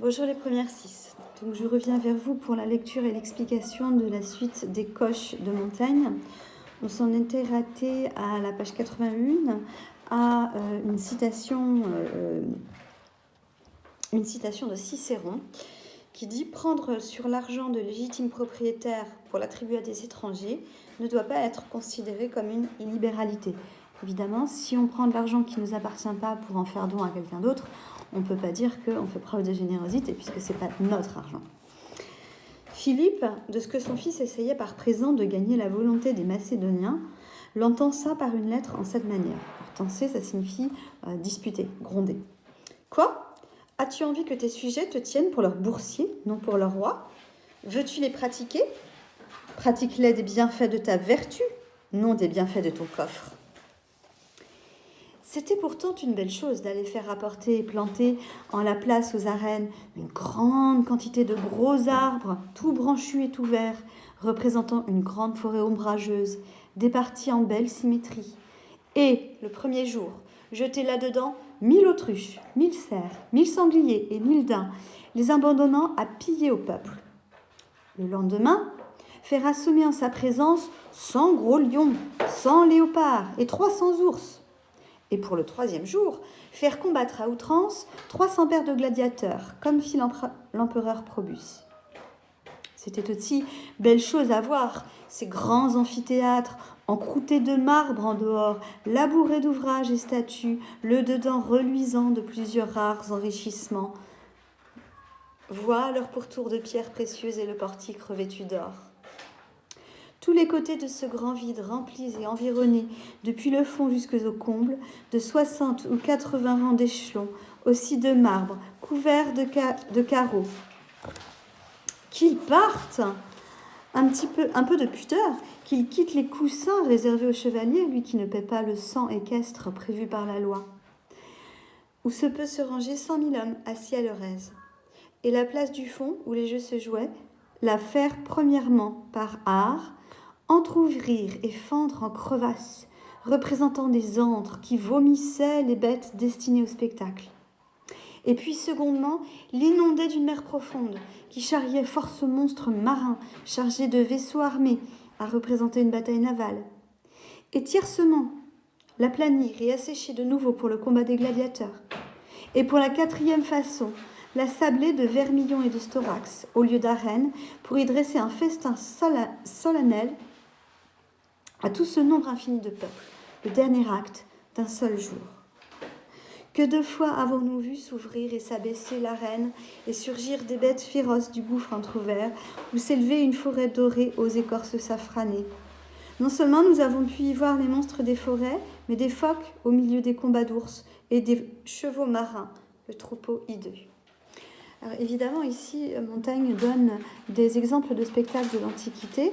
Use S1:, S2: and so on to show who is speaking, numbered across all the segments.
S1: Bonjour les premières 6. Donc je reviens vers vous pour la lecture et l'explication de la suite des coches de Montaigne. On s'en était raté à la page 81 à une citation de Cicéron qui dit « Prendre sur l'argent de légitimes propriétaires pour l'attribuer à des étrangers ne doit pas être considéré comme une illibéralité. » Évidemment, si on prend de l'argent qui ne nous appartient pas pour en faire don à quelqu'un d'autre, on ne peut pas dire qu'on fait preuve de générosité puisque ce n'est pas notre argent. Philippe, de ce que son fils essayait par présent de gagner la volonté des Macédoniens, l'entença par une lettre en cette manière. Tenser, ça signifie disputer, gronder. Quoi ? As-tu envie que tes sujets te tiennent pour leurs boursiers, non pour leur roi ? Veux-tu les pratiquer ? Pratique-les des bienfaits de ta vertu, non des bienfaits de ton coffre. C'était pourtant une belle chose d'aller faire rapporter et planter en la place aux arènes une grande quantité de gros arbres, tout branchus et tout verts, représentant une grande forêt ombrageuse, départie en belle symétrie. Et, le premier jour, jeter là-dedans 1000 autruches, 1000 cerfs, 1000 sangliers et 1000 daims, les abandonnant à piller au peuple. Le lendemain, faire assommer en sa présence 100 gros lions, 100 léopards et 300 ours. Et pour le troisième jour, faire combattre à outrance 300 paires de gladiateurs, comme fit l'empereur Probus. C'était aussi belle chose à voir, ces grands amphithéâtres, encroutés de marbre en dehors, labourés d'ouvrages et statues, le dedans reluisant de plusieurs rares enrichissements. Vois leur pourtour de pierres précieuses et le portique revêtu d'or. Tous les côtés de ce grand vide remplis et environnés, depuis le fond jusqu'aux combles, de 60 ou 80 rangs d'échelons, aussi de marbre, couverts de carreaux. Qu'ils partent, un peu de pudeur, qu'ils quittent les coussins réservés aux chevaliers, lui qui ne paie pas le sang équestre prévu par la loi, où se peut se ranger 100 000 hommes assis à leur aise. Et la place du fond, où les jeux se jouaient, la faire premièrement par art, entr'ouvrir et fendre en crevasses, représentant des antres qui vomissaient les bêtes destinées au spectacle. Et puis, secondement, l'inonder d'une mer profonde, qui charriait force monstres marins chargés de vaisseaux armés à représenter une bataille navale. Et tiercement, l'aplanir et assécher de nouveau pour le combat des gladiateurs. Et pour la quatrième façon, la sabler de vermillon et de storax, au lieu d'arène, pour y dresser un festin solennel à tout ce nombre infini de peuples, le dernier acte d'un seul jour. Que de fois avons-nous vu s'ouvrir et s'abaisser l'arène et surgir des bêtes féroces du gouffre entrouvert, où s'élevait une forêt dorée aux écorces safranées. Non seulement nous avons pu y voir les monstres des forêts, mais des phoques au milieu des combats d'ours et des chevaux marins, le troupeau hideux. Alors évidemment, ici, Montaigne donne des exemples de spectacles de l'Antiquité.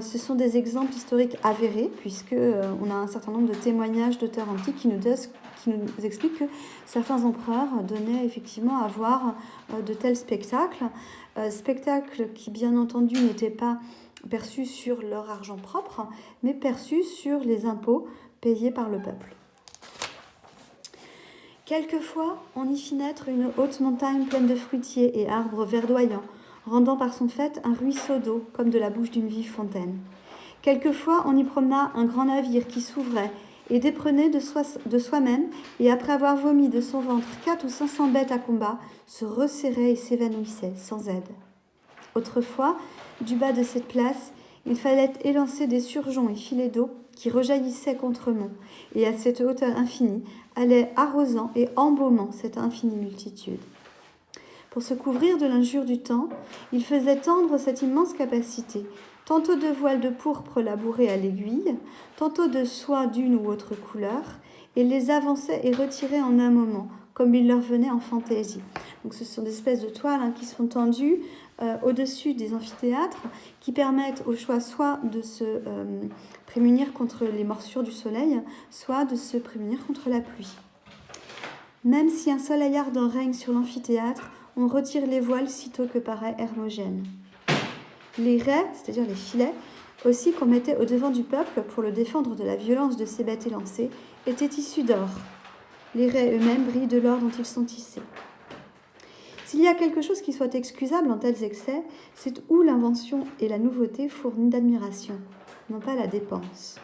S1: Ce sont des exemples historiques avérés, puisqu'on a un certain nombre de témoignages d'auteurs antiques qui nous expliquent que certains empereurs donnaient effectivement à voir de tels spectacles. Spectacles qui, bien entendu, n'étaient pas perçus sur leur argent propre, mais perçus sur les impôts payés par le peuple. Quelquefois, on y fit naître une haute montagne pleine de fruitiers et arbres verdoyants, rendant par son fait un ruisseau d'eau, comme de la bouche d'une vive fontaine. Quelquefois, on y promena un grand navire qui s'ouvrait et déprenait de soi-même, et après avoir vomi de son ventre 400 ou 500 bêtes à combat, se resserrait et s'évanouissait, sans aide. Autrefois, du bas de cette place, il fallait élancer des surgeons et filets d'eau qui rejaillissaient contrement, et à cette hauteur infinie, allaient arrosant et embaumant cette infinie multitude. Pour se couvrir de l'injure du temps, il faisait tendre cette immense capacité, tantôt de voiles de pourpre labourées à l'aiguille, tantôt de soie d'une ou autre couleur, et les avançait et retirait en un moment, comme il leur venait en fantaisie. Donc ce sont des espèces de toiles qui sont tendues au-dessus des amphithéâtres, qui permettent au choix soit de se prémunir contre les morsures du soleil, soit de se prémunir contre la pluie. Même si un soleil ardent règne sur l'amphithéâtre, on retire les voiles sitôt que paraît Hermogène. Les raies, c'est-à-dire les filets, aussi qu'on mettait au devant du peuple pour le défendre de la violence de ces bêtes élancées, étaient issus d'or. Les raies eux-mêmes brillent de l'or dont ils sont tissés. S'il y a quelque chose qui soit excusable en tels excès, c'est où l'invention et la nouveauté fournissent d'admiration, non pas la dépense.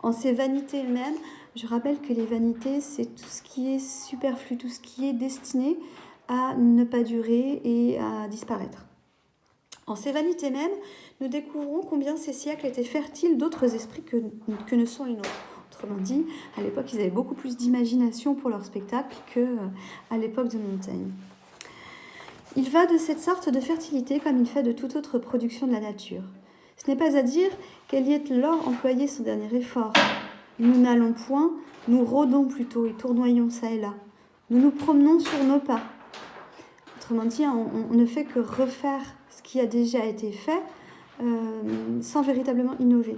S1: En ces vanités elles-mêmes, je rappelle que les vanités, c'est tout ce qui est superflu, tout ce qui est destiné à ne pas durer et à disparaître. En ces vanités mêmes, nous découvrons combien ces siècles étaient fertiles d'autres esprits que ne sont les nôtres. Autrement dit, à l'époque, ils avaient beaucoup plus d'imagination pour leur spectacle qu'à l'époque de Montaigne. Il va de cette sorte de fertilité comme il fait de toute autre production de la nature. Ce n'est pas à dire qu'elle y ait lors employé son dernier effort. Nous n'allons point, nous rôdons plutôt et tournoyons ça et là. Nous nous promenons sur nos pas. Autrement dit, on ne fait que refaire ce qui a déjà été fait sans véritablement innover.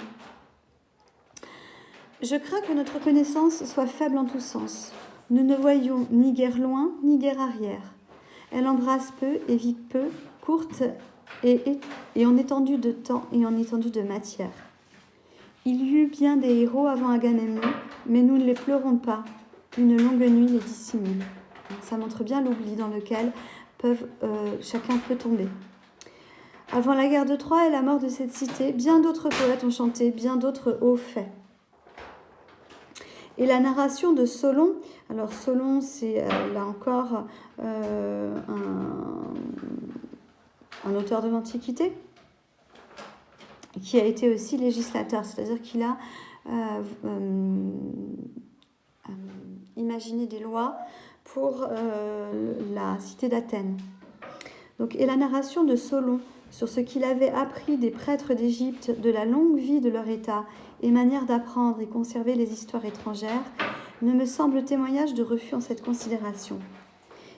S1: Je crains que notre connaissance soit faible en tous sens. Nous ne voyons ni guère loin, ni guère arrière. Elle embrasse peu et vit peu, courte et en étendue de temps et en étendue de matière. Il y eut bien des héros avant Agamemnon, mais nous ne les pleurons pas. Une longue nuit les dissimule. Ça montre bien l'oubli dans lequel chacun peut tomber. Avant la guerre de Troie et la mort de cette cité, bien d'autres poètes ont chanté, bien d'autres hauts faits. Et la narration de Solon, alors Solon c'est là encore un auteur de l'Antiquité, qui a été aussi législateur, c'est-à-dire qu'il a imaginé des lois pour la cité d'Athènes. Donc, et la narration de Solon sur ce qu'il avait appris des prêtres d'Égypte, de la longue vie de leur état et manière d'apprendre et conserver les histoires étrangères, ne me semble témoignage de refus en cette considération.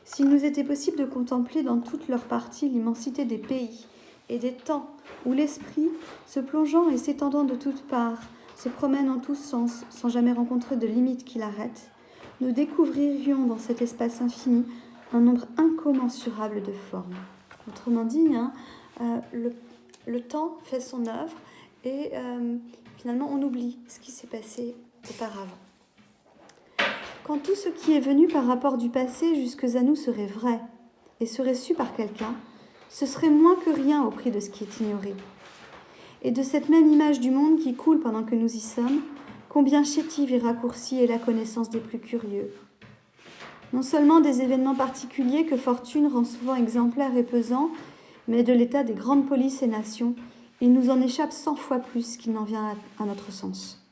S1: S'il nous était possible de contempler dans toutes leurs parties l'immensité des pays et des temps où l'esprit, se plongeant et s'étendant de toutes parts, se promène en tous sens sans jamais rencontrer de limite qui l'arrête, nous découvririons dans cet espace infini un nombre incommensurable de formes. Autrement dit, le temps fait son œuvre et finalement on oublie ce qui s'est passé auparavant. Quand tout ce qui est venu par rapport du passé jusque à nous serait vrai et serait su par quelqu'un, ce serait moins que rien au prix de ce qui est ignoré. Et de cette même image du monde qui coule pendant que nous y sommes, combien chétive et raccourcie est la connaissance des plus curieux. Non seulement des événements particuliers que fortune rend souvent exemplaires et pesants, mais de l'état des grandes polices et nations, il nous en échappe 100 fois plus qu'il n'en vient à notre sens.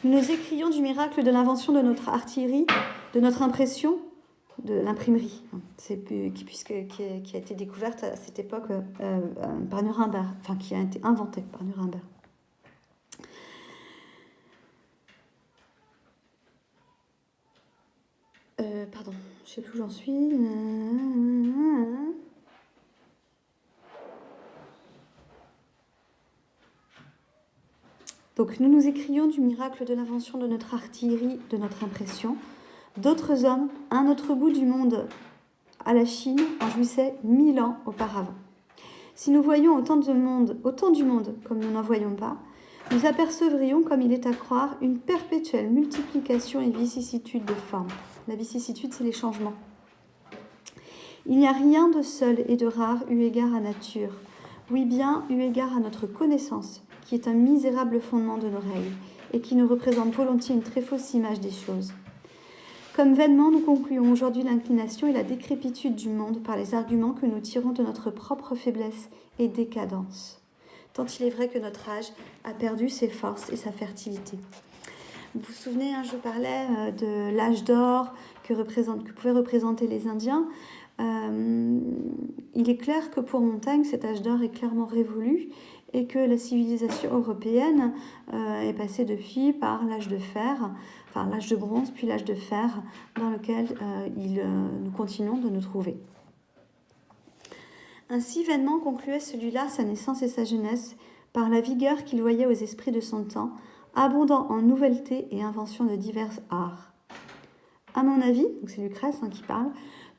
S1: Nous nous écrions du miracle de l'invention de notre artillerie, de notre impression, de l'imprimerie, qui a été découverte à cette époque par Nuremberg, enfin qui a été inventée par Nuremberg. Pardon, je ne sais plus où j'en suis. Donc nous nous écrions du miracle de l'invention de notre artillerie, de notre impression. D'autres hommes, à un autre bout du monde, à la Chine, en jouissaient 1000 ans auparavant. Si nous voyions autant du monde comme nous n'en voyons pas, nous apercevrions, comme il est à croire, une perpétuelle multiplication et vicissitude de formes. La vicissitude, c'est les changements. Il n'y a rien de seul et de rare eu égard à nature, oui bien eu égard à notre connaissance, qui est un misérable fondement de nos règles, et qui nous représente volontiers une très fausse image des choses. Comme vainement, nous concluons aujourd'hui l'inclination et la décrépitude du monde par les arguments que nous tirons de notre propre faiblesse et décadence, tant il est vrai que notre âge a perdu ses forces et sa fertilité. Vous vous souvenez, je parlais de l'âge d'or que pouvaient représenter les Indiens. Il est clair que pour Montaigne, cet âge d'or est clairement révolu et que la civilisation européenne est passée depuis par l'âge de fer, enfin l'âge de bronze, puis l'âge de fer, dans lequel nous continuons de nous trouver. Ainsi, vainement concluait celui-là sa naissance et sa jeunesse par la vigueur qu'il voyait aux esprits de son temps, abondant en nouveautés et inventions de divers arts. À mon avis, donc c'est Lucrèce qui parle,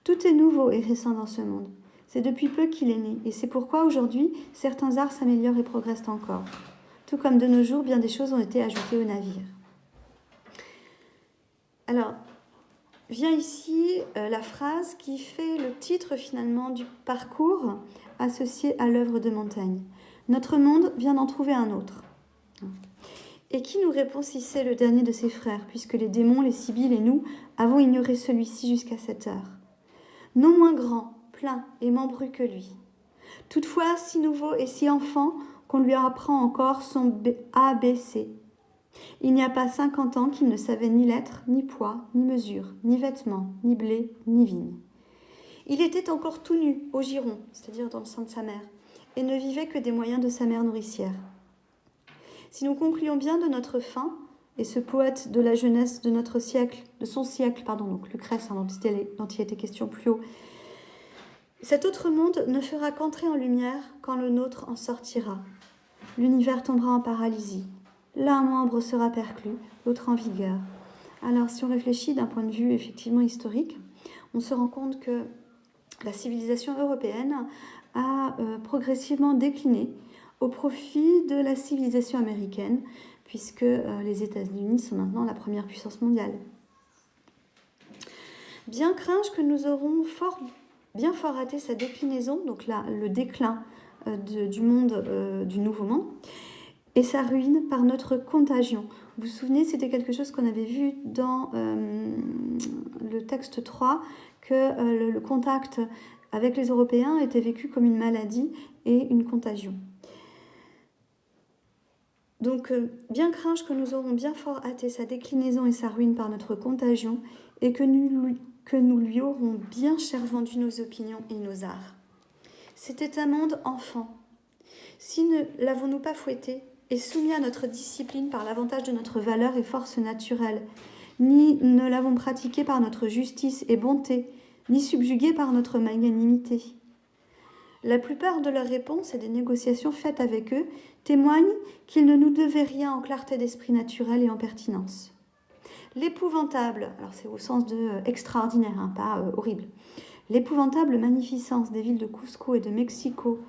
S1: tout est nouveau et récent dans ce monde. C'est depuis peu qu'il est né, et c'est pourquoi aujourd'hui, certains arts s'améliorent et progressent encore. Tout comme de nos jours, bien des choses ont été ajoutées aux navires. Alors, vient ici la phrase qui fait le titre finalement du parcours associé à l'œuvre de Montaigne. Notre monde vient d'en trouver un autre. Et qui nous répond si c'est le dernier de ses frères, puisque les démons, les sibylles et nous avons ignoré celui-ci jusqu'à cette heure. Non moins grand, plein et membreux que lui. Toutefois, si nouveau et si enfant qu'on lui apprend encore son ABC. Il n'y a pas 50 ans qu'il ne savait ni lettres, ni poids, ni mesure, ni vêtements, ni blé, ni vigne. Il était encore tout nu, au giron, c'est-à-dire dans le sein de sa mère, et ne vivait que des moyens de sa mère nourricière. Si nous concluons bien de notre fin, et ce poète de la jeunesse de notre siècle, de son siècle, donc Lucrèce, dont il était question plus haut, cet autre monde ne fera qu'entrer en lumière quand le nôtre en sortira. L'univers tombera en paralysie. L'un membre sera perclus, l'autre en vigueur. Alors, si on réfléchit d'un point de vue effectivement historique, on se rend compte que la civilisation européenne a progressivement décliné au profit de la civilisation américaine, puisque les États-Unis sont maintenant la première puissance mondiale. Bien crains-je que nous aurons bien fort raté sa déclinaison, donc là, le déclin du monde du Nouveau Monde, et sa ruine par notre contagion. Vous vous souvenez, c'était quelque chose qu'on avait vu dans le texte 3, que le contact avec les Européens était vécu comme une maladie et une contagion. Donc, bien crains-je que nous aurons bien fort hâté sa déclinaison et sa ruine par notre contagion, et que nous lui aurons bien cher vendu nos opinions et nos arts. C'était un monde enfant. Si ne l'avons-nous pas fouetté et soumis à notre discipline par l'avantage de notre valeur et force naturelle, ni ne l'avons pratiqué par notre justice et bonté, ni subjugué par notre magnanimité. La plupart de leurs réponses et des négociations faites avec eux témoignent qu'ils ne nous devaient rien en clarté d'esprit naturel et en pertinence. L'épouvantable, alors c'est au sens de extraordinaire, pas horrible, l'épouvantable magnificence des villes de Cusco et de Mexico,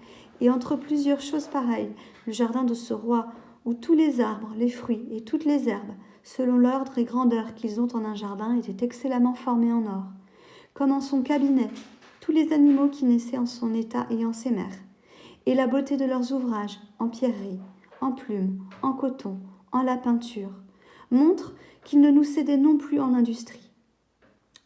S1: et entre plusieurs choses pareilles, le jardin de ce roi, où tous les arbres, les fruits et toutes les herbes, selon l'ordre et grandeur qu'ils ont en un jardin, étaient excellemment formés en or, comme en son cabinet, tous les animaux qui naissaient en son état et en ses mères, et la beauté de leurs ouvrages, en pierrerie, en plumes, en coton, en la peinture, montrent qu'ils ne nous cédaient non plus en industrie.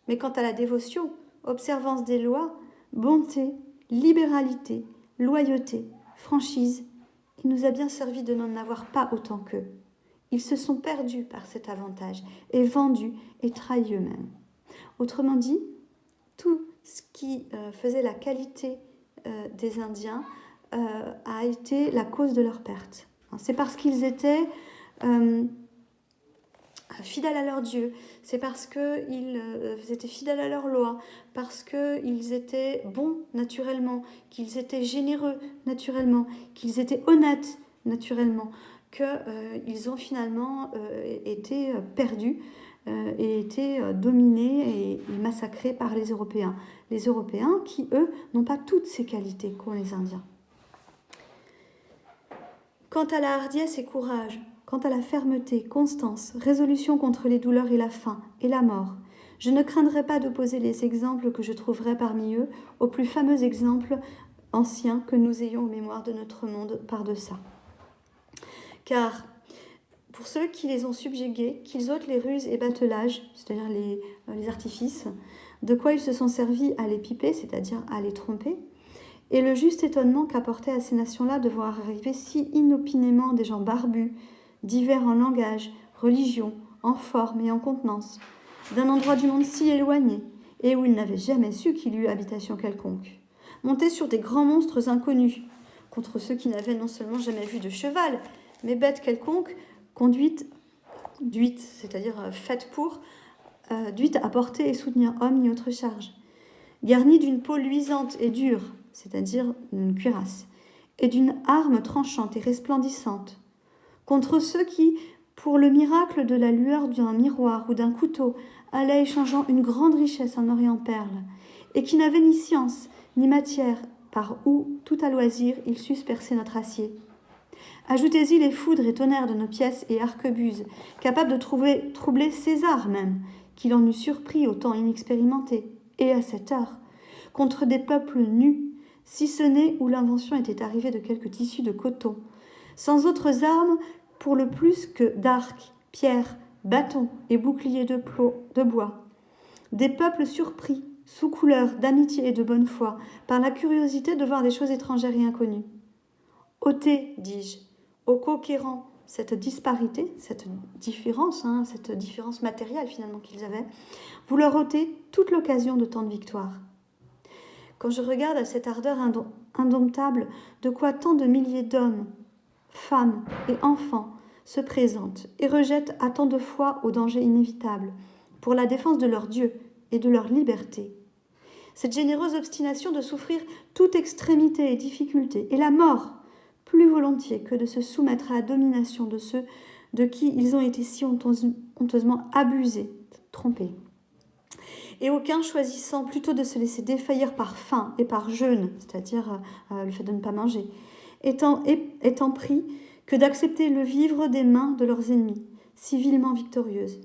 S1: Mais quant à la dévotion, observance des lois, bonté, libéralité, loyauté, franchise, il nous a bien servi de n'en avoir pas autant qu'eux. Ils se sont perdus par cet avantage et vendus et trahis eux-mêmes. Autrement dit, tout ce qui faisait la qualité des Indiens a été la cause de leur perte. C'est parce qu'ils étaient fidèles à leur Dieu, c'est parce qu'ils étaient fidèles à leur loi, parce qu'ils étaient bons naturellement, qu'ils étaient généreux naturellement, qu'ils étaient honnêtes naturellement, qu'ils ont finalement été perdus et été dominés et massacrés par les Européens. Les Européens qui, eux, n'ont pas toutes ces qualités qu'ont les Indiens. Quant à la hardiesse et courage, quant à la fermeté, constance, résolution contre les douleurs et la faim et la mort, je ne craindrai pas d'opposer les exemples que je trouverai parmi eux aux plus fameux exemples anciens que nous ayons aux mémoires de notre monde par-deçà. Car, pour ceux qui les ont subjugués, qu'ils ôtent les ruses et battelages, c'est-à-dire les artifices, de quoi ils se sont servis à les piper, c'est-à-dire à les tromper, et le juste étonnement qu'apportait à ces nations-là de voir arriver si inopinément des gens barbus, divers en langage, religion, en forme et en contenance, d'un endroit du monde si éloigné, et où ils n'avaient jamais su qu'il y eût habitation quelconque, montés sur des grands monstres inconnus, contre ceux qui n'avaient non seulement jamais vu de cheval, mais bête quelconque, conduite, c'est-à-dire faite pour, duite à porter et soutenir homme ni autre charge, garnie d'une peau luisante et dure, c'est-à-dire une cuirasse, et d'une arme tranchante et resplendissante, contre ceux qui, pour le miracle de la lueur d'un miroir ou d'un couteau, allaient échangeant une grande richesse en or et en perles, et qui n'avaient ni science, ni matière, par où, tout à loisir, ils sussent percer notre acier. Ajoutez-y les foudres et tonnerres de nos pièces et arquebuses, capables de troubler César même, qu'il en eût surpris au temps inexpérimenté, et à cette heure, contre des peuples nus, si ce n'est où l'invention était arrivée de quelques tissus de coton, sans autres armes pour le plus que d'arcs, pierres, bâtons et boucliers de bois. Des peuples surpris, sous couleur d'amitié et de bonne foi, par la curiosité de voir des choses étrangères et inconnues. Ôtez, dis-je, aux conquérants cette disparité, cette différence matérielle finalement qu'ils avaient, vous leur ôtez toute l'occasion de tant de victoires. Quand je regarde à cette ardeur indomptable, de quoi tant de milliers d'hommes, femmes et enfants se présentent et rejettent à tant de fois au danger inévitable pour la défense de leur Dieu et de leur liberté. Cette généreuse obstination de souffrir toute extrémité et difficulté et la mort, plus volontiers que de se soumettre à la domination de ceux de qui ils ont été si honteusement abusés, trompés. Et aucun choisissant plutôt de se laisser défaillir par faim et par jeûne, c'est-à-dire le fait de ne pas manger, étant pris que d'accepter le vivre des mains de leurs ennemis, civilement victorieuses.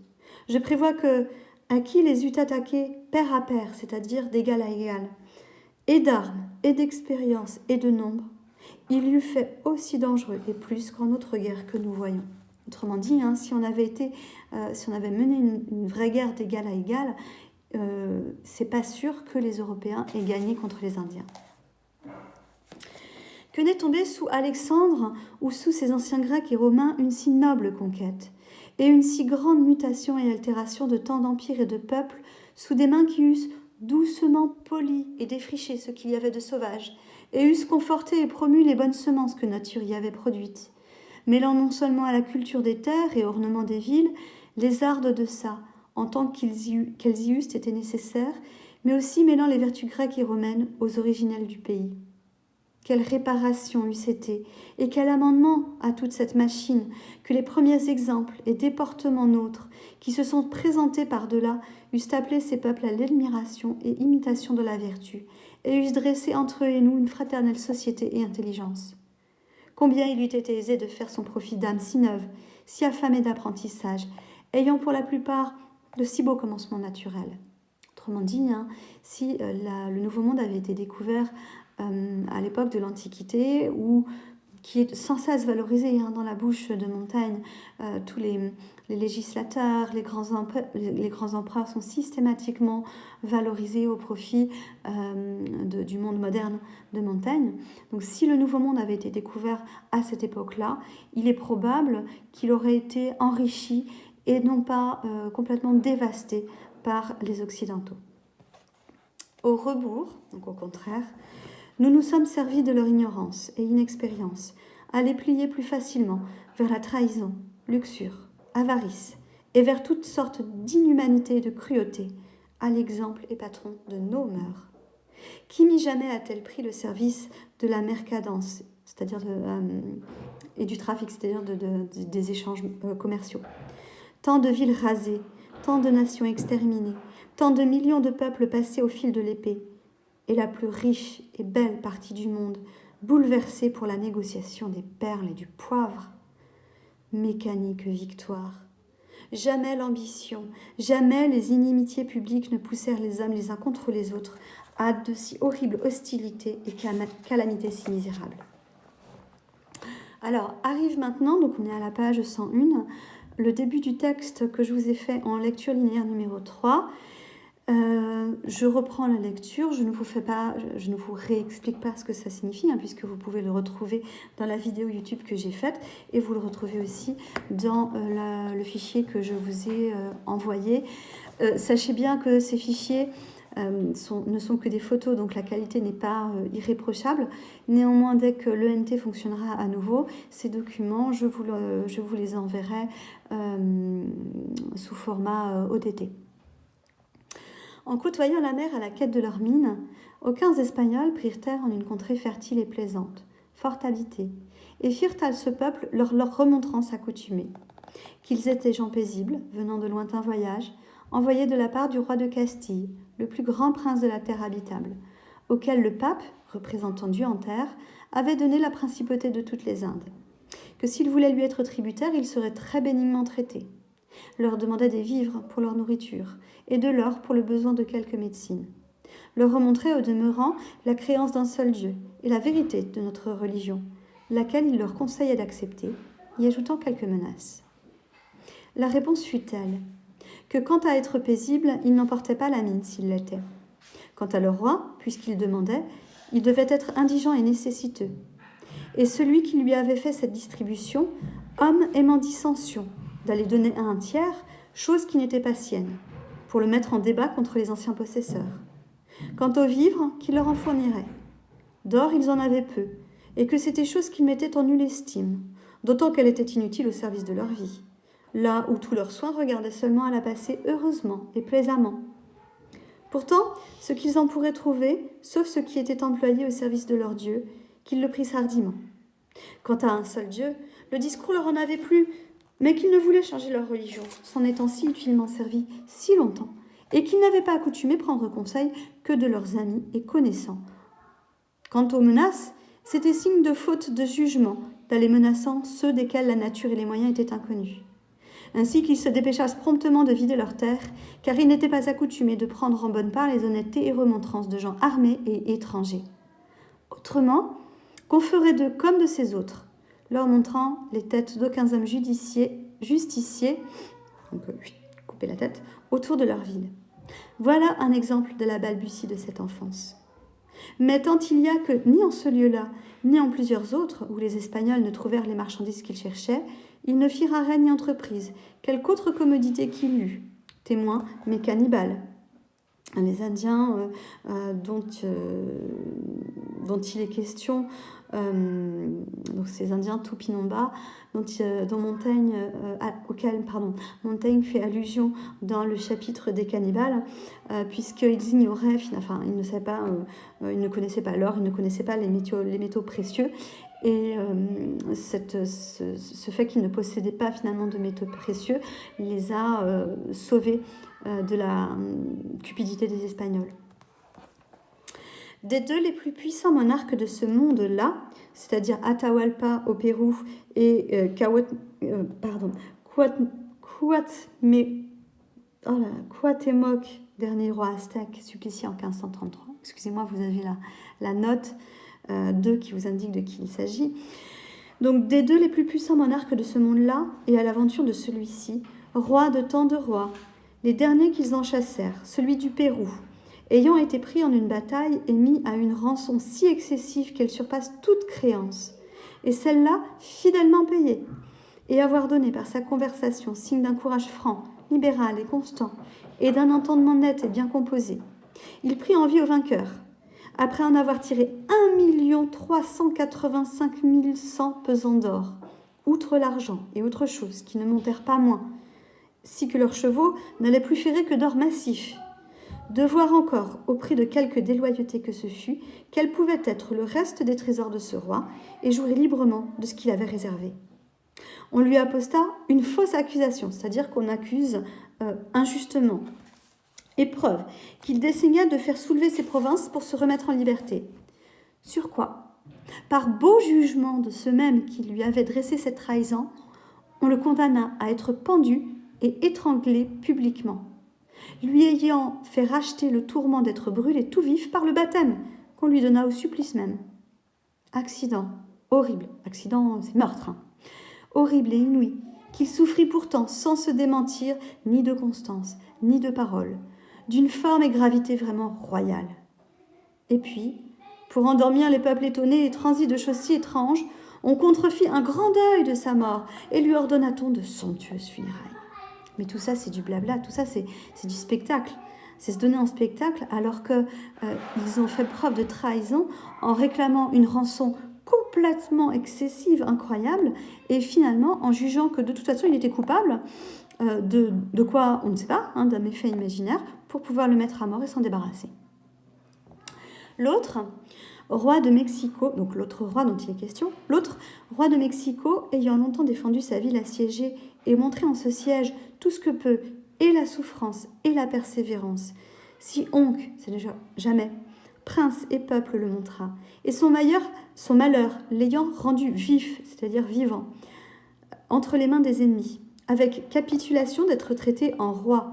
S1: Je prévois que, à qui les eût attaqués pair à pair, c'est-à-dire d'égal à égal, et d'armes, et d'expérience, et de nombre, il eût fait aussi dangereux et plus qu'en autre guerre que nous voyons. Autrement dit, si on avait mené une vraie guerre d'égal à égal, c'est pas sûr que les Européens aient gagné contre les Indiens. Que n'est tombée sous Alexandre ou sous ses anciens Grecs et Romains une si noble conquête, et une si grande mutation et altération de tant d'empires et de peuples sous des mains qui eussent doucement poli et défriché ce qu'il y avait de sauvage, et eussent conforté et promu les bonnes semences que nature y avait produites, mêlant non seulement à la culture des terres et ornement des villes les arts de deçà, en tant qu'elles y eussent été nécessaires, mais aussi mêlant les vertus grecques et romaines aux originelles du pays. Quelle réparation eussent été, et quel amendement à toute cette machine que les premiers exemples et déportements nôtres, qui se sont présentés par-delà, eussent appelé ces peuples à l'admiration et imitation de la vertu, et eussent dressé entre eux et nous une fraternelle société et intelligence. Combien il eût été aisé de faire son profit d'âme si neuve, si affamée d'apprentissage, ayant pour la plupart de si beaux commencements naturels. Autrement dit, si le Nouveau Monde avait été découvert à l'époque de l'Antiquité, qui est sans cesse valorisé dans la bouche de Montaigne, tous les législateurs, les grands empereurs sont systématiquement valorisés au profit du monde moderne de Montaigne. Donc si le Nouveau Monde avait été découvert à cette époque-là, il est probable qu'il aurait été enrichi et non pas complètement dévasté par les Occidentaux. Au rebours, donc au contraire, nous nous sommes servis de leur ignorance et inexpérience à les plier plus facilement vers la trahison, luxure, avarice et vers toutes sortes d'inhumanité et de cruauté, à l'exemple et patron de nos mœurs. Qui mis jamais a-t-elle pris le service de la mercadance, c'est-à-dire et du trafic, c'est-à-dire des échanges commerciaux? Tant de villes rasées, tant de nations exterminées, tant de millions de peuples passés au fil de l'épée, et la plus riche et belle partie du monde, bouleversée pour la négociation des perles et du poivre. Mécanique victoire. Jamais l'ambition, jamais les inimitiés publiques ne poussèrent les hommes les uns contre les autres à de si horribles hostilités et calamités si misérables. Alors, arrive maintenant, donc on est à la page 101, le début du texte que je vous ai fait en lecture linéaire numéro 3. Je reprends la lecture, je ne vous réexplique pas ce que ça signifie, puisque vous pouvez le retrouver dans la vidéo YouTube que j'ai faite, et vous le retrouvez aussi dans le fichier que je vous ai envoyé. Sachez bien que ces fichiers ne sont que des photos, donc la qualité n'est pas irréprochable. Néanmoins, dès que l'ENT fonctionnera à nouveau, ces documents, je vous les enverrai sous format ODT. En côtoyant la mer à la quête de leurs mines, aucun Espagnols prirent terre en une contrée fertile et plaisante, fort habitée, et firent à ce peuple leur remontrance accoutumée, qu'ils étaient gens paisibles, venant de lointains voyages, envoyés de la part du roi de Castille, le plus grand prince de la terre habitable, auquel le pape, représentant Dieu en terre, avait donné la principauté de toutes les Indes, que s'il voulait lui être tributaire, il serait très bénignement traité, leur demandait des vivres pour leur nourriture et de l'or pour le besoin de quelques médecines, leur remontrait au demeurant la créance d'un seul Dieu et la vérité de notre religion, laquelle il leur conseillait d'accepter, y ajoutant quelques menaces. La réponse fut telle que quant à être paisible, il n'en portait pas la mine s'il l'était. Quant à leur roi, puisqu'il demandait, il devait être indigent et nécessiteux. Et celui qui lui avait fait cette distribution, homme aimant dissension, d'aller donner à un tiers, chose qui n'était pas sienne, pour le mettre en débat contre les anciens possesseurs. Quant aux vivres, qu'il leur en fournirait. D'or, ils en avaient peu, et que c'était chose qu'ils mettaient en nulle estime, d'autant qu'elle était inutile au service de leur vie, là où tous leurs soins regardaient seulement à la passer heureusement et plaisamment. Pourtant, ce qu'ils en pourraient trouver, sauf ce qui était employé au service de leur Dieu, qu'ils le prissent hardiment. Quant à un seul Dieu, le discours leur en avait plu, mais qu'ils ne voulaient changer leur religion, s'en étant si utilement servis si longtemps, et qu'ils n'avaient pas accoutumé prendre conseil que de leurs amis et connaissants. Quant aux menaces, c'était signe de faute de jugement d'aller menaçant ceux desquels la nature et les moyens étaient inconnus. Ainsi qu'ils se dépêchassent promptement de vider leurs terres, car ils n'étaient pas accoutumés de prendre en bonne part les honnêtetés et remontrances de gens armés et étrangers. Autrement, qu'on ferait d'eux comme de ces autres, leur montrant les têtes d'aucuns hommes justiciers, on peut couper la tête, autour de leur ville. Voilà un exemple de la balbutie de cette enfance. Mais tant il y a que, ni en ce lieu-là, ni en plusieurs autres, où les Espagnols ne trouvèrent les marchandises qu'ils cherchaient, ils ne firent arrêt ni entreprise, quelque autre commodité qu'il eût, témoins, mais cannibales. Les Indiens dont il est question, donc ces Indiens Tupinamba, dont Montaigne fait allusion dans le chapitre des cannibales, puisqu'ils ignoraient, ils ne savaient pas, ils ne connaissaient pas l'or, ils ne connaissaient pas les métaux précieux, et ce fait qu'ils ne possédaient pas finalement de métaux précieux les a sauvés de la cupidité des Espagnols. Des deux les plus puissants monarques de ce monde-là, c'est-à-dire Atahualpa au Pérou et Cuauhtémoc, dernier roi aztèque, supplicié en 1533. Excusez-moi, vous avez la note 2 qui vous indique de qui il s'agit. Donc, des deux les plus puissants monarques de ce monde-là, et à l'aventure de celui-ci, roi de tant de rois, les derniers qu'ils en chassèrent, celui du Pérou, ayant été pris en une bataille et mis à une rançon si excessive qu'elle surpasse toute créance, et celle-là fidèlement payée, et avoir donné par sa conversation signe d'un courage franc, libéral et constant, et d'un entendement net et bien composé, il prit envie au vainqueur, après en avoir tiré 1 385 100 pesants d'or, outre l'argent et autre chose qui ne montèrent pas moins, si que leurs chevaux n'allaient plus ferrer que d'or massif, de voir encore, au prix de quelque déloyauté que ce fût, quel pouvait être le reste des trésors de ce roi, et jouer librement de ce qu'il avait réservé. On lui apposta une fausse accusation, c'est-à-dire qu'on accuse injustement, et preuve qu'il daigna de faire soulever ses provinces pour se remettre en liberté. Sur quoi, par beau jugement de ceux mêmes qui lui avaient dressé cette trahison, on le condamna à être pendu et étranglé publiquement, lui ayant fait racheter le tourment d'être brûlé tout vif par le baptême qu'on lui donna au supplice même. Accident horrible, accident c'est meurtre, horrible et inouï, qu'il souffrit pourtant sans se démentir ni de constance, ni de parole, d'une forme et gravité vraiment royale. Et puis, pour endormir les peuples étonnés et transis de choses si étranges, on contrefit un grand deuil de sa mort et lui ordonna-t-on de somptueuses funérailles. Mais tout ça, c'est du blabla, tout ça, c'est du spectacle. C'est se donner en spectacle alors qu'ils ont fait preuve de trahison en réclamant une rançon complètement excessive, incroyable, et finalement en jugeant que de toute façon il était coupable de quoi on ne sait pas, d'un méfait imaginaire, pour pouvoir le mettre à mort et s'en débarrasser. L'autre roi de Mexico, donc l'autre roi dont il est question, l'autre roi de Mexico, ayant longtemps défendu sa ville assiégée et montré en ce siège tout ce que peut, et la souffrance et la persévérance, si onc, c'est déjà jamais, prince et peuple le montra, et son malheur l'ayant rendu vif, c'est-à-dire vivant, entre les mains des ennemis, avec capitulation d'être traités en rois.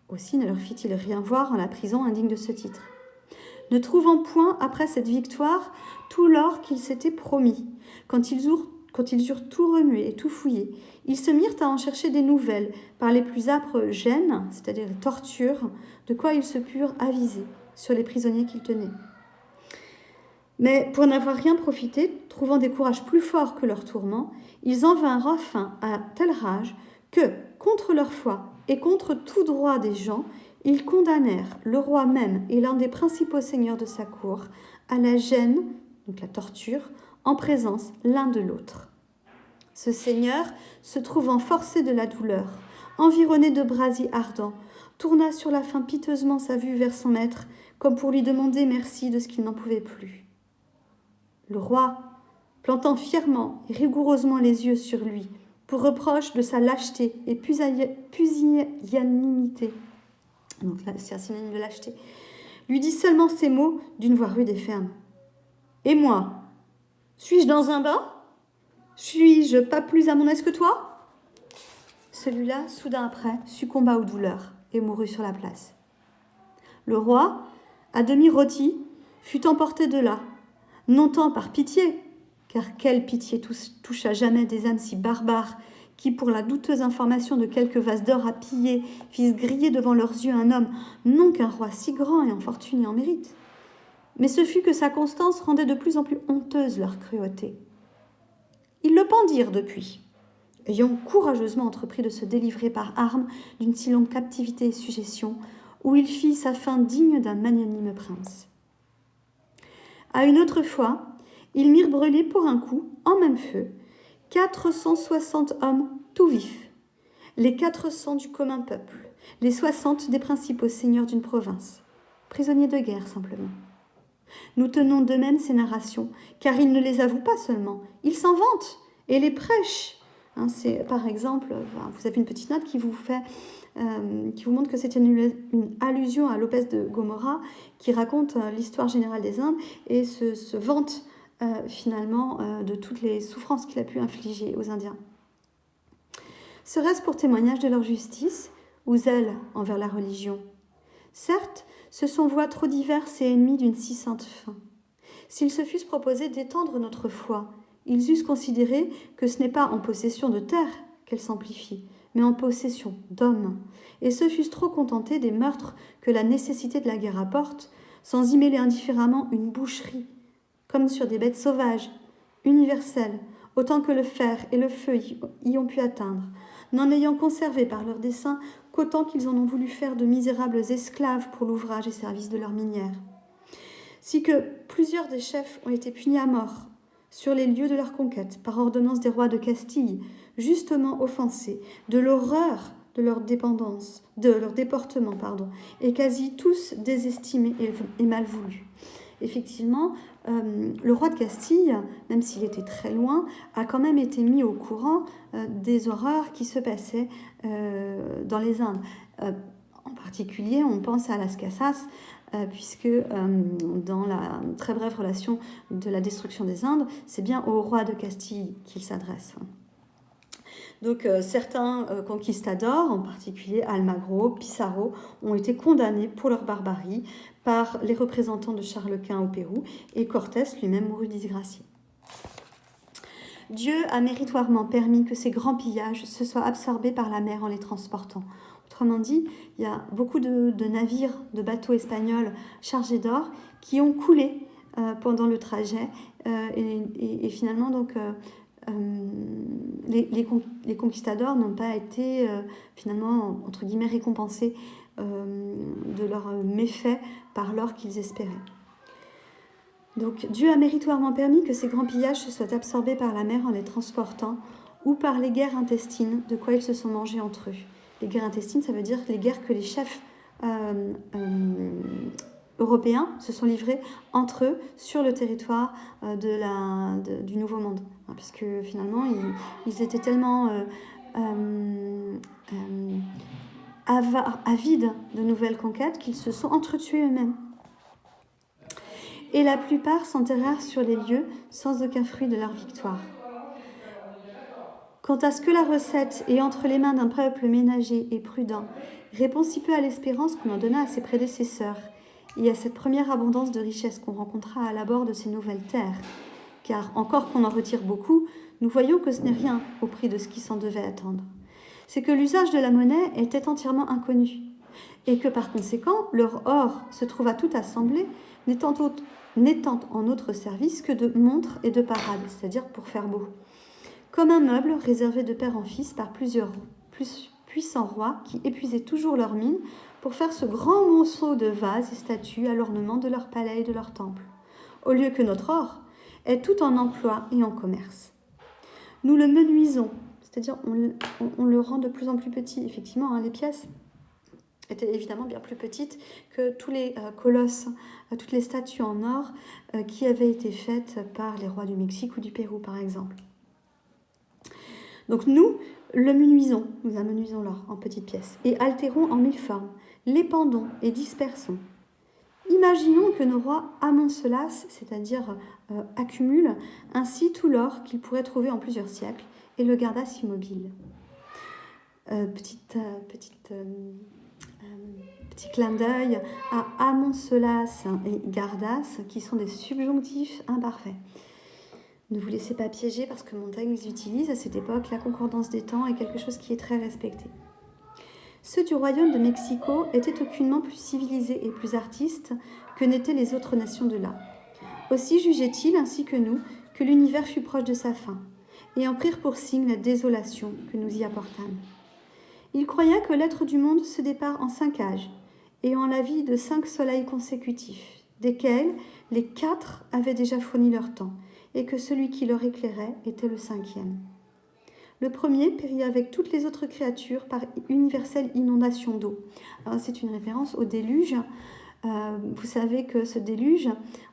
S1: Aussi ne leur fit-il rien voir en la prison indigne de ce titre. Ne trouvant point, après cette victoire, tout l'or qu'ils s'étaient promis, quand ils eurent tout remué et tout fouillé, ils se mirent à en chercher des nouvelles par les plus âpres gênes, c'est-à-dire les tortures, de quoi ils se purent aviser sur les prisonniers qu'ils tenaient. Mais pour n'avoir rien profité, trouvant des courages plus forts que leurs tourments, ils en vinrent enfin à telle rage que, contre leur foi et contre tout droit des gens, ils condamnèrent le roi même et l'un des principaux seigneurs de sa cour à la gêne, donc la torture, en présence l'un de l'autre. Ce seigneur, se trouvant forcé de la douleur, environné de brasiers ardents, tourna sur la fin piteusement sa vue vers son maître, comme pour lui demander merci de ce qu'il n'en pouvait plus. Le roi, plantant fièrement et rigoureusement les yeux sur lui, pour reproche de sa lâcheté et pusillanimité, donc là c'est un synonyme de lâcheté, lui dit seulement ces mots d'une voix rude et ferme. « Et moi, suis-je dans un bain ? Suis-je pas plus à mon aise que toi ?» Celui-là, soudain après, succomba aux douleurs et mourut sur la place. Le roi, à demi rôti, fut emporté de là, non tant par pitié, car quelle pitié toucha jamais des âmes si barbares qui, pour la douteuse information de quelques vases d'or à piller, fissent griller devant leurs yeux un homme, non qu'un roi si grand et en fortune et en mérite. Mais ce fut que sa constance rendait de plus en plus honteuse leur cruauté. Ils le pendirent depuis, ayant courageusement entrepris de se délivrer par armes d'une si longue captivité et sujétion, où il fit sa fin digne d'un magnanime prince. À une autre fois, ils mirent brûler pour un coup, en même feu, 460 hommes tout vifs, les 400 du commun peuple, les 60 des principaux seigneurs d'une province, prisonniers de guerre simplement. Nous tenons de même ces narrations, car ils ne les avouent pas seulement, ils s'en vantent et les prêchent. C'est, par exemple, vous avez une petite note qui vous montre que c'est une allusion à Lopez de Gomorrah qui raconte l'histoire générale des Indes et se vante finalement de toutes les souffrances qu'il a pu infliger aux Indiens. Serait-ce pour témoignage de leur justice ou zèle envers la religion ? Certes, ce sont voies trop diverses et ennemies d'une si sainte fin. S'ils se fussent proposés d'étendre notre foi, ils eussent considéré que ce n'est pas en possession de terre qu'elle s'amplifie, mais en possession d'hommes, et se fussent trop contentés des meurtres que la nécessité de la guerre apporte, sans y mêler indifféremment une boucherie, comme sur des bêtes sauvages, universelles, autant que le fer et le feu y ont pu atteindre, n'en ayant conservé par leur dessein qu'autant qu'ils en ont voulu faire de misérables esclaves pour l'ouvrage et service de leur minière. Si que plusieurs des chefs ont été punis à mort sur les lieux de leur conquête par ordonnance des rois de Castille, justement offensés de l'horreur de leur dépendance, de leur déportement, et quasi tous désestimés et mal voulus. Effectivement, le roi de Castille, même s'il était très loin, a quand même été mis au courant des horreurs qui se passaient dans les Indes. En particulier, on pense à Las Casas, puisque dans la très brève relation de la destruction des Indes, c'est bien au roi de Castille qu'il s'adresse. Donc certains conquistadors, en particulier Almagro, Pizarro, ont été condamnés pour leur barbarie par les représentants de Charles Quint au Pérou, et Cortés lui-même mourut disgracié. Dieu a méritoirement permis que ces grands pillages se soient absorbés par la mer en les transportant. Autrement dit, il y a beaucoup de navires, de bateaux espagnols chargés d'or qui ont coulé pendant le trajet et finalement donc les conquistadors n'ont pas été finalement entre guillemets récompensés de leurs méfaits par l'or qu'ils espéraient. Donc Dieu a méritoirement permis que ces grands pillages se soient absorbés par la mer en les transportant ou par les guerres intestines, de quoi ils se sont mangés entre eux. Les guerres intestines, ça veut dire les guerres que les chefs européens se sont livrés entre eux sur le territoire du Nouveau Monde. Parce que finalement, ils étaient tellement avides de nouvelles conquêtes qu'ils se sont entretués eux-mêmes. Et la plupart s'enterrèrent sur les lieux sans aucun fruit de leur victoire. Quant à ce que la recette est entre les mains d'un peuple ménager et prudent, répond si peu à l'espérance qu'on en donna à ses prédécesseurs et à cette première abondance de richesses qu'on rencontra à l'abord de ces nouvelles terres. Car, encore qu'on en retire beaucoup, nous voyons que ce n'est rien au prix de ce qui s'en devait attendre. C'est que l'usage de la monnaie était entièrement inconnu, et que par conséquent, leur or se trouva tout assemblé, n'étant en autre service que de montre et de parade, c'est-à-dire pour faire beau. Comme un meuble réservé de père en fils par plusieurs puissants rois qui épuisaient toujours leur mine pour faire ce grand monceau de vases et statues à l'ornement de leur palais et de leur temple, au lieu que notre or est tout en emploi et en commerce. Nous le menuisons, c'est-à-dire on le rend de plus en plus petit. Effectivement, les pièces étaient évidemment bien plus petites que tous les colosses, toutes les statues en or qui avaient été faites par les rois du Mexique ou du Pérou, par exemple. Donc nous nous amenuisons l'or en petites pièces et altérons en mille formes, l'épandons et dispersons. Imaginons que nos rois amoncelassent, c'est-à-dire accumulent ainsi tout l'or qu'ils pourraient trouver en plusieurs siècles et le gardassent immobile. Petit clin d'œil à amoncelasse et gardasse qui sont des subjonctifs imparfaits. Ne vous laissez pas piéger parce que Montaigne les utilise. À cette époque, la concordance des temps est quelque chose qui est très respecté. Ceux du royaume de Mexico étaient aucunement plus civilisés et plus artistes que n'étaient les autres nations de là. Aussi jugeaient-ils, ainsi que nous, que l'univers fut proche de sa fin, et en prirent pour signe la désolation que nous y apportâmes. Ils croyaient que l'être du monde se départ en 5 âges, et en la vie de 5 soleils consécutifs, desquels les 4 avaient déjà fourni leur temps, et que celui qui leur éclairait était le 5e. Le premier périt avec toutes les autres créatures par universelle inondation d'eau. Alors, c'est une référence au déluge. Vous savez que ce déluge,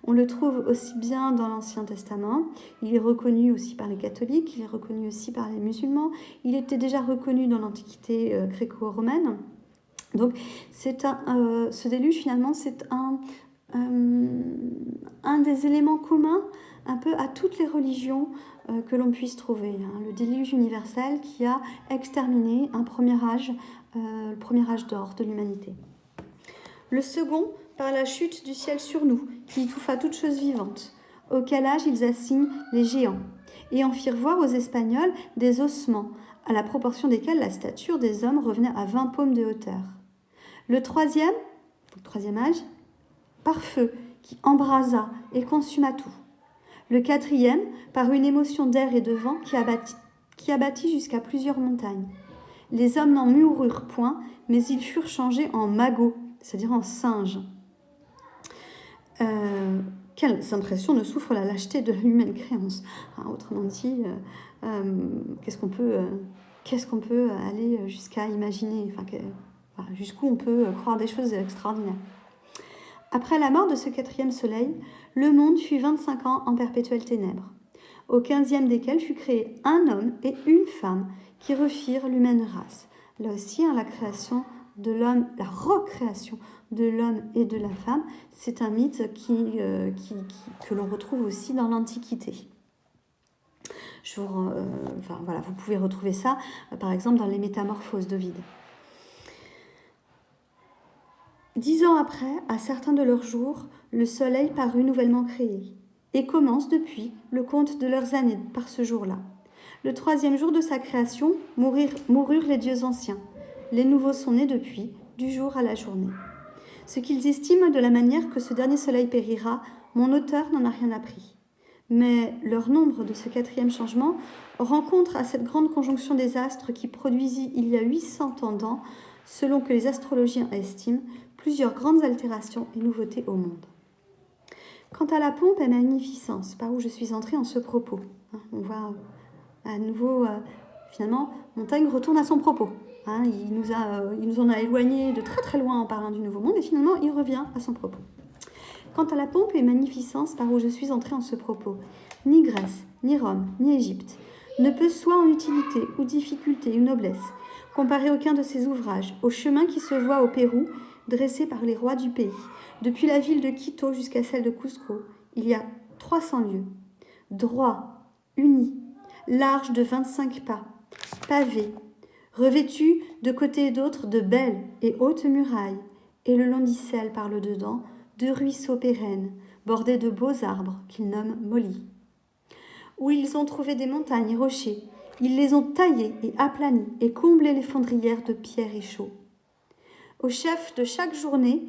S1: on le trouve aussi bien dans l'Ancien Testament. Il est reconnu aussi par les catholiques, il est reconnu aussi par les musulmans. Il était déjà reconnu dans l'Antiquité gréco-romaine. Donc, ce déluge, finalement, c'est un des éléments communs un peu à toutes les religions que l'on puisse trouver. Le déluge universel qui a exterminé le premier âge d'or de l'humanité. Le second, par la chute du ciel sur nous, qui étouffa toute chose vivante, auquel âge ils assignent les géants, et en firent voir aux Espagnols des ossements, à la proportion desquels la stature des hommes revenait à 20 paumes de hauteur. Le troisième âge, par feu, qui embrasa et consuma tout. Le quatrième, par une émotion d'air et de vent qui abattit jusqu'à plusieurs montagnes. Les hommes n'en moururent point, mais ils furent changés en magots, c'est-à-dire en singes. Quelles impressions ne souffre la lâcheté de l'humaine créance. Autrement dit, qu'est-ce qu'on peut aller jusqu'à imaginer, jusqu'où on peut croire des choses extraordinaires. Après la mort de ce 4e soleil, le monde fut 25 ans en perpétuelles ténèbres, au 15e desquels fut créé un homme et une femme qui refirent l'humaine race. Là aussi, la création de l'homme, la recréation de l'homme et de la femme, c'est un mythe que l'on retrouve aussi dans l'Antiquité. Vous pouvez retrouver ça, par exemple, dans les Métamorphoses d'Ovide. 10 ans après, à certains de leurs jours, le soleil parut nouvellement créé, et commence depuis le compte de leurs années par ce jour-là. Le 3e jour de sa création, moururent les dieux anciens. Les nouveaux sont nés depuis, du jour à la journée. Ce qu'ils estiment de la manière que ce dernier soleil périra, mon auteur n'en a rien appris. Mais leur nombre de ce 4e changement rencontre à cette grande conjonction des astres qui produisit il y a 800 ans, selon que les astrologiens estiment, plusieurs grandes altérations et nouveautés au monde. Quant à la pompe et magnificence, par où je suis entrée en ce propos, on voit à nouveau, finalement, Montaigne retourne à son propos. Il nous en a éloignés de très très loin en parlant du Nouveau Monde, et finalement, il revient à son propos. Quant à la pompe et magnificence par où je suis entrée en ce propos, ni Grèce, ni Rome, ni Égypte ne peut soit en utilité ou difficulté ou noblesse comparer aucun de ces ouvrages au chemin qui se voit au Pérou, dressé par les rois du pays. Depuis la ville de Quito jusqu'à celle de Cusco, il y a 300 lieues, droit, uni, large de 25 pas, pavée, revêtue de côté et d'autre de belles et hautes murailles, et le long d'Issel par le dedans, de ruisseaux pérennes, bordés de beaux arbres qu'ils nomment molis. Où ils ont trouvé des montagnes et rochers, ils les ont taillés et aplanis et comblé les fondrières de pierre et chaux. Au chef de chaque journée,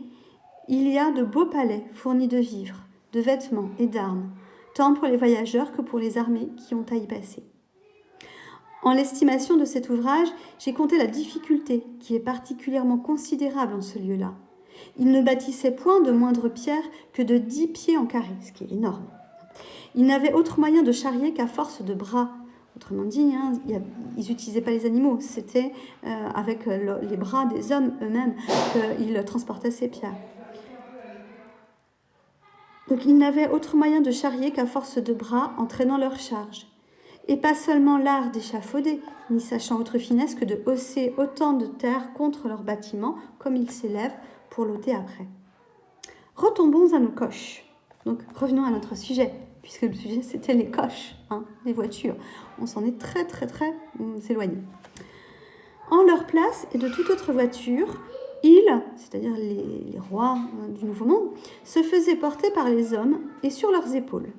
S1: il y a de beaux palais fournis de vivres, de vêtements et d'armes, tant pour les voyageurs que pour les armées qui ont à y passer. En l'estimation de cet ouvrage, j'ai compté la difficulté qui est particulièrement considérable en ce lieu-là. Il ne bâtissait point de moindre pierre que de 10 pieds en carré, ce qui est énorme. Il n'avait autre moyen de charrier qu'à force de bras. Autrement dit, ils n'utilisaient pas les animaux, c'était avec les bras des hommes eux-mêmes qu'ils transportaient ces pierres. Donc il n'avait autre moyen de charrier qu'à force de bras en traînant leur charge. Et pas seulement l'art d'échafauder, ni sachant autre finesse que de hausser autant de terre contre leurs bâtiments, comme ils s'élèvent pour l'ôter après. Retombons à nos coches. Donc revenons à notre sujet, puisque le sujet c'était les coches, les voitures. On s'en est très éloigné. En leur place et de toute autre voiture, ils, c'est-à-dire les rois du Nouveau Monde, se faisaient porter par les hommes et sur leurs épaules.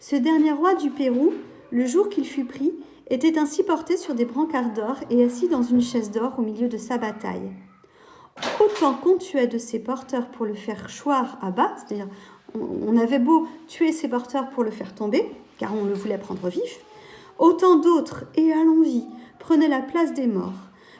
S1: Ce dernier roi du Pérou, le jour qu'il fut pris, était ainsi porté sur des brancards d'or et assis dans une chaise d'or au milieu de sa bataille. Autant qu'on tuait de ses porteurs pour le faire choir à bas, c'est-à-dire on avait beau tuer ses porteurs pour le faire tomber, car on le voulait prendre vif, autant d'autres, et à l'envi, prenaient la place des morts,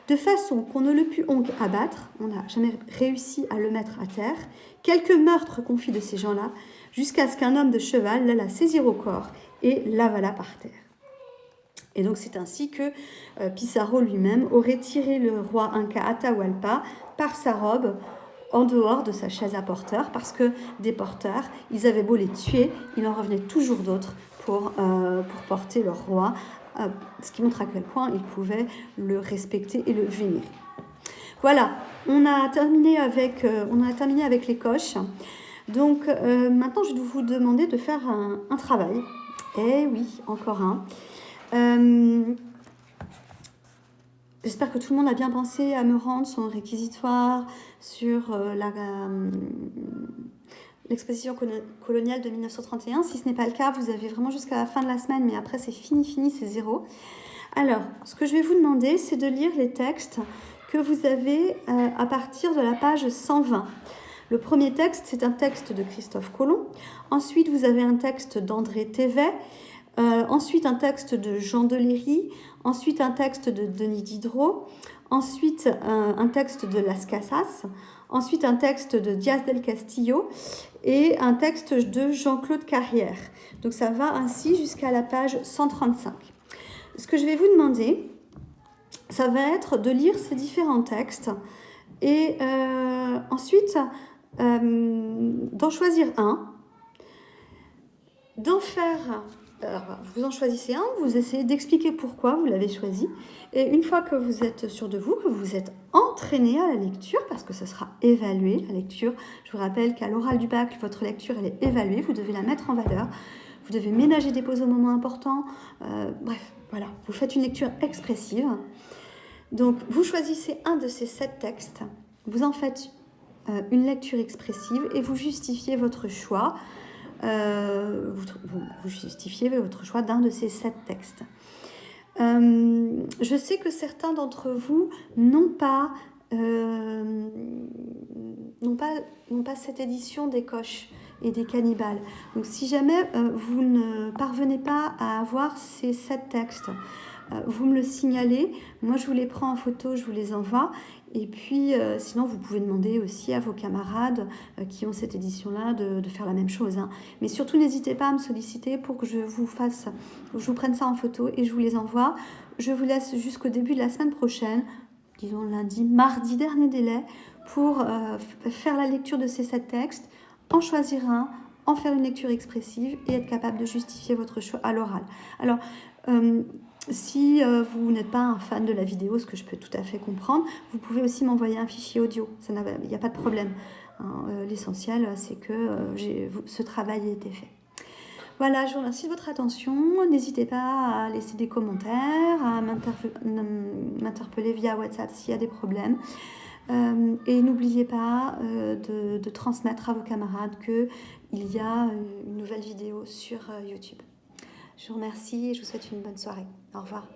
S1: de façon qu'on ne le put donc abattre, on n'a jamais réussi à le mettre à terre, quelques meurtres qu'on fit de ces gens-là, jusqu'à ce qu'un homme de cheval l'alla saisir au corps et l'avala par terre. Et donc c'est ainsi que Pizarro lui-même aurait tiré le roi Inca Atahualpa par sa robe en dehors de sa chaise à porteurs, parce que des porteurs, ils avaient beau les tuer, il en revenait toujours d'autres pour porter leur roi, ce qui montre à quel point ils pouvaient le respecter et le vénérer. Voilà, on a terminé avec les coches. Donc maintenant, je vais vous demander de faire un travail. Eh oui, encore un. J'espère que tout le monde a bien pensé à me rendre son réquisitoire sur l'exposition coloniale de 1931. Si ce n'est pas le cas, vous avez vraiment jusqu'à la fin de la semaine, mais après c'est fini, c'est zéro. Alors, ce que je vais vous demander, c'est de lire les textes que vous avez à partir de la page 120. Le premier texte, c'est un texte de Christophe Colomb. Ensuite, vous avez un texte d'André Thévet. Ensuite, un texte de Jean Deléry. Ensuite, un texte de Denis Diderot. Ensuite, un texte de Las Casas. Ensuite, un texte de Diaz del Castillo. Et un texte de Jean-Claude Carrière. Donc, ça va ainsi jusqu'à la page 135. Ce que je vais vous demander, ça va être de lire ces différents textes et ensuite d'en choisir un, d'en faire... Alors, vous en choisissez un, vous essayez d'expliquer pourquoi vous l'avez choisi, et une fois que vous êtes sûr de vous, que vous êtes entraîné à la lecture, parce que ça sera évalué, la lecture, je vous rappelle qu'à l'oral du bac, votre lecture, elle est évaluée, vous devez la mettre en valeur, vous devez ménager des pauses au moment important, bref, voilà, vous faites une lecture expressive. Donc, vous choisissez un de ces 7 textes, vous en faites une lecture expressive et vous justifiez votre choix. Vous justifiez votre choix d'un de ces 7 textes. Je sais que certains d'entre vous n'ont pas cette édition des Coches et des Cannibales. Donc si jamais vous ne parvenez pas à avoir ces 7 textes, vous me le signalez, moi je vous les prends en photo, je vous les envoie, et puis sinon vous pouvez demander aussi à vos camarades qui ont cette édition-là de faire la même chose, hein. Mais surtout n'hésitez pas à me solliciter pour que je vous prenne ça en photo et je vous les envoie. Je vous laisse jusqu'au début de la semaine prochaine, disons lundi, mardi, dernier délai, pour faire la lecture de ces 7 textes, en choisir un, en faire une lecture expressive et être capable de justifier votre choix à l'oral. Alors, si vous n'êtes pas un fan de la vidéo, ce que je peux tout à fait comprendre, vous pouvez aussi m'envoyer un fichier audio. Il n'y a pas de problème. L'essentiel, c'est que ce travail ait été fait. Voilà, je vous remercie de votre attention. N'hésitez pas à laisser des commentaires, à m'interpeller via WhatsApp s'il y a des problèmes. Et n'oubliez pas de transmettre à vos camarades qu'il y a une nouvelle vidéo sur YouTube. Je vous remercie et je vous souhaite une bonne soirée. Au revoir.